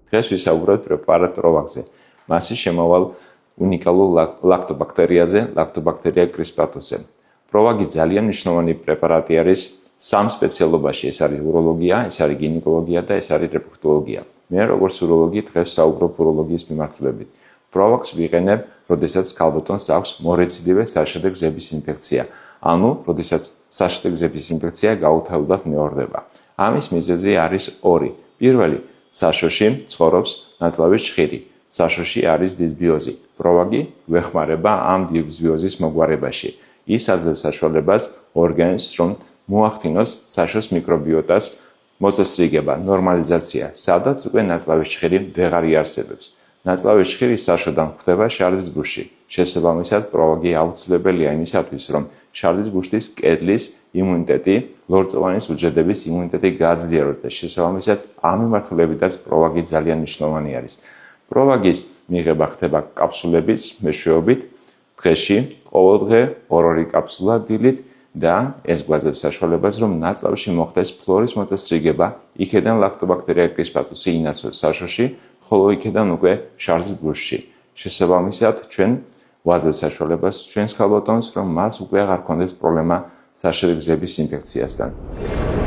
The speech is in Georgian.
დღეს ვისაუბრებთ პრეპარატ პროვაგზე. მასის შემავალ უნიკალურ ლაქტობაქტერიაზე, ლაქტობაქტერია კრისპატუსზე. პროვაგი ძალიან მნიშვნელოვანი პრეპარატი არის სამ სპეციალობაში, ეს არის უროლოგია, ეს არის გინეკოლოგია და ეს არის რეპროდუქტოლოგია. მე როგორც უროლოგი დღეს საუბრობ უროლოგიის მიმართულებით. პროვაგს ვიყენებ, როდესაც ქალბატონს აქვს მორეციდივე საშრდე გზების ინფექცია. ანუ, როდესაც საშრდე გზების ინფექცია გაუთავებლად მეორდება. ამის მიზეზი არის ორი. პირველი, საშოში ცხოვრობს ნაწლავის ჭხირი. საშოში არის დისბიოზი. პროვაგი გვეხმარება ამ დისბიოზის მოგვარებაში. ის აძლევს საშუალებას ორგანიზმს, რომ მოახდინოს საშოს მიკრობიოტას მოწესრიგება, ნორმალიზაცია, სადაც უკვე ნაწლავის ჭხირი ვეღარ იარსებებს. ნაწლავის ჭხირი საშოდან ხდება შარდის ბუშში. შესაბამისად, პროვაგი აუცილებელია იმისათვის, რომ შარდის ბუშტის კედლის იმუნიტეტი, ლორწოვანის უჯრედების იმუნიტეტი გააძლიეროს და შესაბამისად, ამ მიმართულებითაც პროვაგი ძალიან მნიშვნელოვანი არის. პროვაგის მიღება ხდება კაფსულების მეშვეობით, დღეში ყოველდღე 2 კაფსულა დილით და ეს გვაძლევს საშუალებას, რომ ნაწლავში მოხდეს ფლორის მოწესრიგება, იქედან ლაქტობაქტერია კრისპატუსი ინაცვლებს საშოში, ხოლო იქედან უკვე შარდის ბუშში. შესაბამისად, ჩვენ ვაძლევთ საშუალებას ჩვენს ქალბატონს, რომ მას უკვე აღარ ჰქონდეს პრობლემა საშრდე გზების ინფექციასთან.